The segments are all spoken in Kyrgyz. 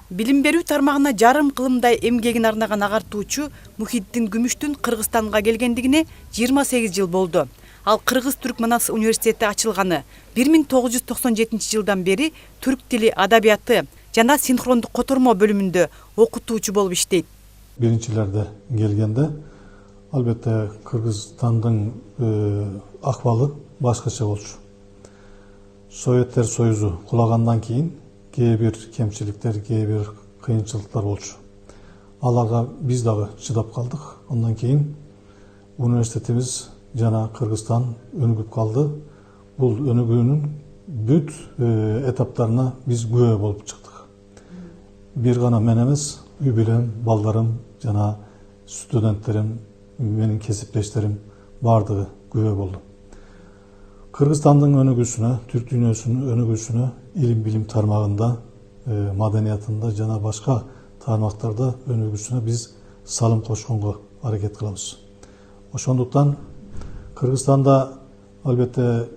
Билим берүү тармагына жарым кылымдай эмгегин арнаган агартуучу Мухиддин Күмүштүн Кыргызстанга келгендигине 28 жыл болду. Ал Кыргыз-Түрк Манас университети ачылганы 1997 жылдан бери түрк тили адабияты жана синхрондук котормо бөлүмүндө окутуучу болуп иштейт. Биринчилерде келгенде албетте Кыргызстандын акыбалы башкача болчу. Советтер Союзу кулагандан кийин кээ бир кемчиликтер, кээ бир кыйынчылыктар болчу. Аларга биз дагы чыдап калдык. Андан кийин университетибиз жана Кыргызстан өнүгүп калды. Бул өнүгүүнүн бүт этаптарына биз күбө болуп чыктык. Бир гана мен эмес, үй бүлөм, балдарым жана студенттерим, менин кесиптештерим бардыгы күбө болду. Кыргызстандын өнүгүүсүнө, түрк дүйнөсүнүн өнүгүүсүнө илим билим тармагында, маданиятында жана башка тармактарда өнүгүүсүнө биз салым кошконго аракет кылабыз. Ошондуктан Кыргызстанда албетте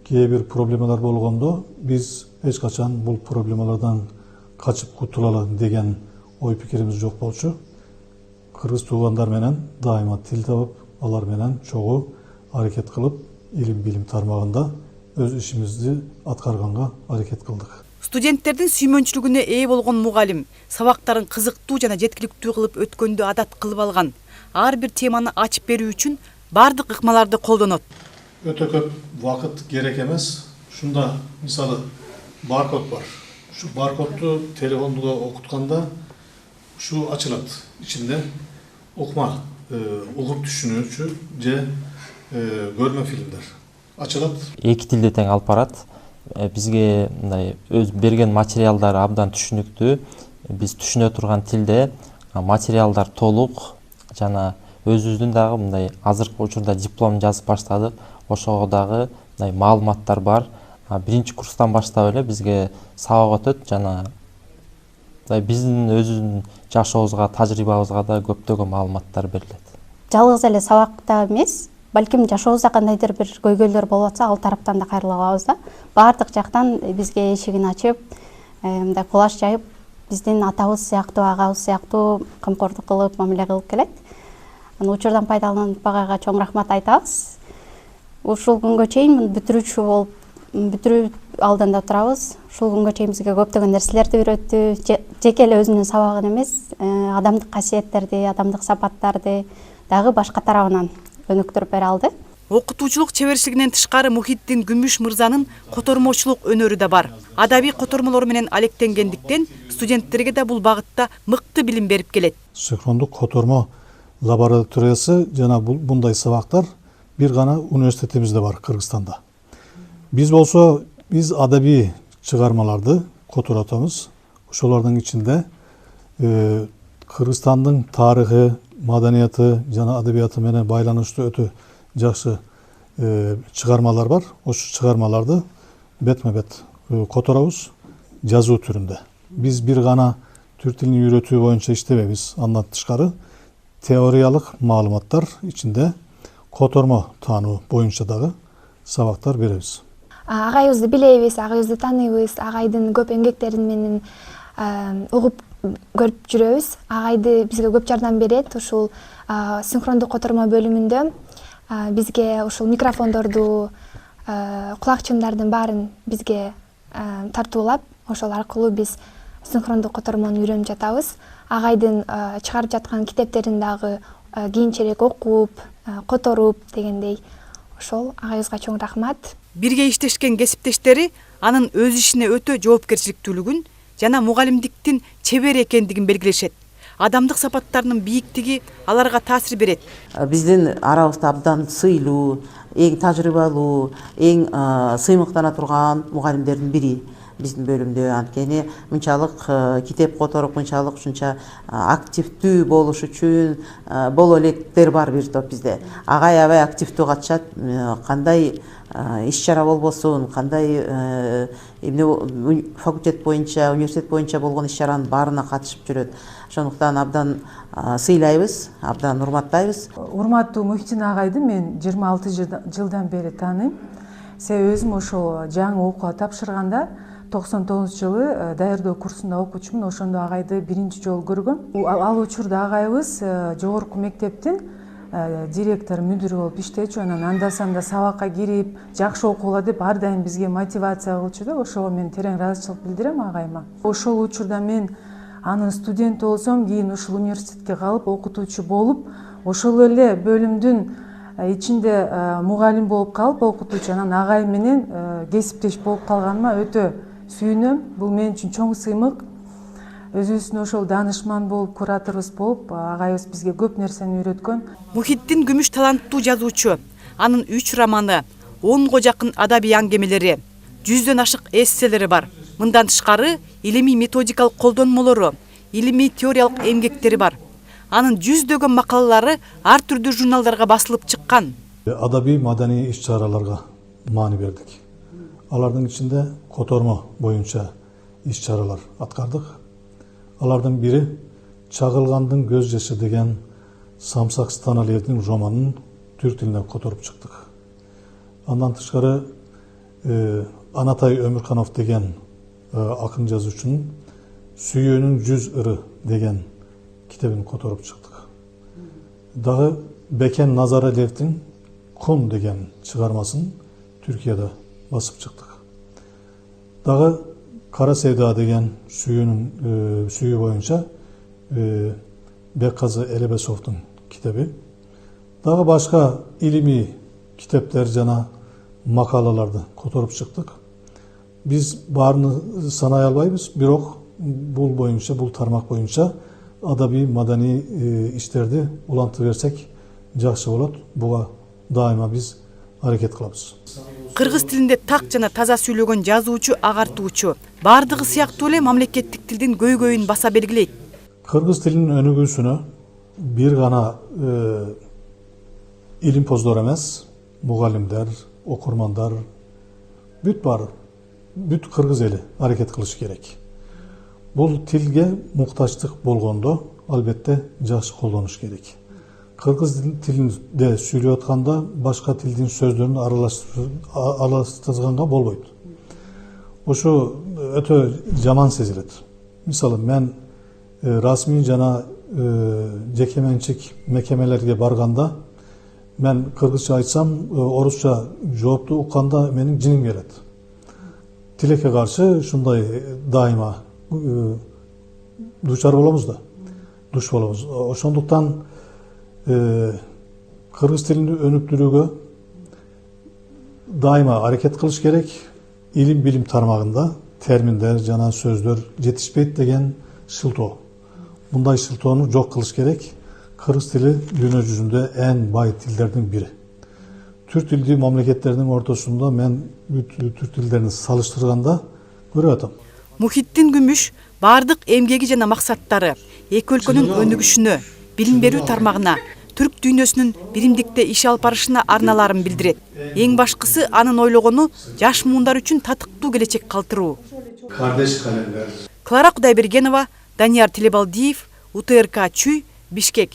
кээ бир проблемалар болгондо биз эч качан бул проблемалардан качып кутулалы деген ой пикирибиз жок болчу. Кыргыз туугандар менен дайыма тил табып, алар менен чогуу аракет кылып, илим билим тармагында өз ишимизди аткарганга аракет кылдык. Студенттердин сүймөнчүлүгүнө ээ болгон мугалим сабактарын кызыктуу жана жеткиликтүү кылып өткөндү адат кылып алган. Ар бир теманы ачып берүү үчүн бардык ыкмаларды колдонот. Өтө көп вакыт керек эмес. Шунда мисалы баркод бар. Şu barkodду телефонго окутканда şu ачылат. İçinde окума, угуп түшүнүүчү же көрмө фильмдер ачылат. Эки тилде тең алып барат. Бизге мындай өз берген материалдар абдан түшүнүктүү. Биз түшүнө турган тилде материалдар толук жана өзүбүздүн дагы мындай азыркы учурда диплом жазып баштадык. Ошого дагы мындай маалыматтар бар. Биринчи курстан баштап эле бизге сабак өтөт жана биздин өзүбүздүн жашообузга, тажрыйбабызга да көптөгөн маалыматтар берилет. Жалгыз эле сабакта эмес, балким жашообузда кандайдыр бир көйгөйлөр болуп атса, ал тараптан да кайрыла алабыз да. Бардык жактан бизге эшигин ачып, мындай кулаш жайып, биздин атабыз сыяктуу, агабыз сыяктуу камкордук кылып, мамиле кылып келет. Учурдан пайдаланып багага чоң рахмат айтабыз. Ушул күнгө чейин бүтүрүүчү болуп, бүтүрүү алдында турабыз. Ушул күнгө чейин бизге көптөгөн нерселерди үйрөттү. Жеке эле өзүнүн сабагын эмес, адамдык касиеттерди, адамдык сапаттарды дагы башка тарабынан өнүктүрүп бере алды. Окутуучулук чеберчилигинен тышкары Мухиддин Күмүш мырзанын котормочулук өнөрү да бар. Адабий котормолор менен алектенгендиктен студенттерге да бул багытта мыкты билим берип келет. Синхрондук котормо лабораториясы жана мындай сабактар бир гана университетибизде бар Кыргызстанда. Биз болсо биз адабий чыгармаларды которотобуз. Ошолордун ичинде Кыргызстандын тарыхы, маданияты жана адабияты менен байланыштуу өтө жакшы чыгармалар бар. Ошол чыгармаларды бетме-бет которобуз жазуу түрүндө. Биз бир гана түрк тилин үйрөтүү боюнча иштебейбиз. Андан тышкары теориялык маалыматтар ичинде котормо таануу боюнча дагы сабактар беребиз. Агайыбызды билебиз, агайыбызды тааныйбыз, агайдын көп эмгектерин менен угуп көрүп жүрөбүз. Агайды бизге көп жардам берет. Ушул синхрондук котормо бөлүмүндө бизге ушул микрофондорду, кулакчындардын баарын бизге тартуулап, ошол аркылуу биз синхрондук котормону үйрөнүп жатабыз. Агайдын чыгарып жаткан китептерин дагы кийинчерээк окуп, которуп дегендей. Ошол агайыбызга чоң рахмат. Бирге иштешкен кесиптештери анын өз ишине өтө жоопкерчиликтүүлүгүн жана мугалимдиктин чебер экендигин белгилешет. Адамдык сапаттарынын бийиктиги аларга таасир берет. Биздин арабызда абдан сыйлуу, эң тажрыйбалуу, эң сыймыктана турган мугалимдердин бири биздин бөлүмдө. Анткени мынчалык китеп которуп, мынчалык ушунча активдүү болуш үчүн боло электер бар бир топ бизде. Агай аябай активдүү катышат. Кандай иш-чара болбосун, кандай факультет боюнча, университет боюнча болгон иш-чаранын баарына катышып жүрөт. Ошондуктан абдан сыйлайбыз, абдан урматтайбыз. Урматтуу Мухиддин агайды мен 26 жылдан бери тааныйм. Себеби өзүм ошол жаңы окууга тапшырганда жылы даярдоо курсунда окуучумун. Ошондо агайды биринчи жолу көргөм. Ал учурда агайыбыз жогорку мектептин директор, мүдүрү болуп иштечү. Анан анда санда сабакка кирип, жакшы окугула деп ар дайым бизге мотивация кылчу да. Ошого мен терең ыраазычылык билдирем агайыма. Ошол учурда мен анын студенти болсом, кийин ушул университетке калып окутуучу болуп, ошол эле бөлүмдүн ичинде мугалим болуп калып окутуучу, анан агайым менен кесиптеш болуп калганыма өтө сүйүнөм. Бул мен үчүн чоң сыймык. Өзүбүздүн ошол данышман болуп, кураторубуз болуп, агайыбыз бизге көп нерсени үйрөткөн. Мухиддин Күмүш таланттуу жазуучу. Анын 3 романы, 10го жакын адабий аңгемелери, 100дөн ашык эсселери бар. Мындан тышкары илимий методикалык колдонмолору, илимий теориялык эмгектери бар. Анын 100дөгөн макалалары ар түрдүү журналдарга басылып чыккан. Адабий маданий иш-чараларга маани бердик. Алардын ичинде котормо боюнча иш-чаралар аткардык. Алардын бири Чагылгандын көз жашы деген Самсак Станалиевдин романын түрк тилине которуп чыктык. Андан тышкары Анатай Өмүрканов деген акын жазуучунун Сүйөөнүн 100 ыры деген китебин которуп чыктык. Дагы Бекен Назаралиевдин Кун деген чыгармасын Түркияда басып чыктык. Дагы Кара Севда деген сүйүү боюнча Бекказы Элебесовдун китеби. Дагы башка илимий китептер жана макалаларды которуп чыктык. Биз баарын санай албайбыз, бирок бул боюнча, бул тармак боюнча адабий маданий иштерди улантып берсек жакшы болот. Буга дайыма биз аракет кылабыз. Кыргыз тилинде так жана таза сүйлөгөн жазуучу, агартуучу бардыгы сыяктуу эле мамлекеттик тилдин көйгөйүн баса белгилейт. Кыргыз тилинин өнүгүүсүнө бир гана илимпоздор эмес, мугалимдер, окурмандар, бүт кыргыз эли аракет кылыш керек. Бул тилге муктачтык болгондо албетте жакшы колдонуш керек. Кыргыз тилинде сүйлөп атканда башка тилдин сөздөрүн аралаштырганга болбойт. Ошо өтө жаман сезилет. Мисалы мен расмий жана жеке менчик мекемелерге барганда мен кыргызча айтсам, орусча жоопту укканда менин жиним келет. Тилекке каршы ушундай дайыма дучар болобуз да. Душ болобуз. Ошондуктан кыргыз тилин өнүктүрүүгө дайыма аракет кылыш керек. Илим билим тармагында терминдер жана сөздөр жетишпейт деген шылтоо. Мындай шылтоону жок кылыш керек. Кыргыз тили дүйнө жүзүндө эң бай тилдердин бири. Түрк тилдүү мамлекеттердин ортосунда мен түрк тилдерин салыштырганда көрүп атам. Мухиддин Күмүш бардык эмгеги жана максаттары эки өлкөнүн өнүгүшүнө, билим берүү тармагына, түрк дүйнөсүнүн биримдикте иш алып барышына арналарын билдирет. Эң башкысы анын ойлогону жаш муундар үчүн татыктуу келечек калтыруу. Кардеш калемдер. Клара Кудайбергенова, Данияр Телебалдиев, УТРК Чүй, Бишкек.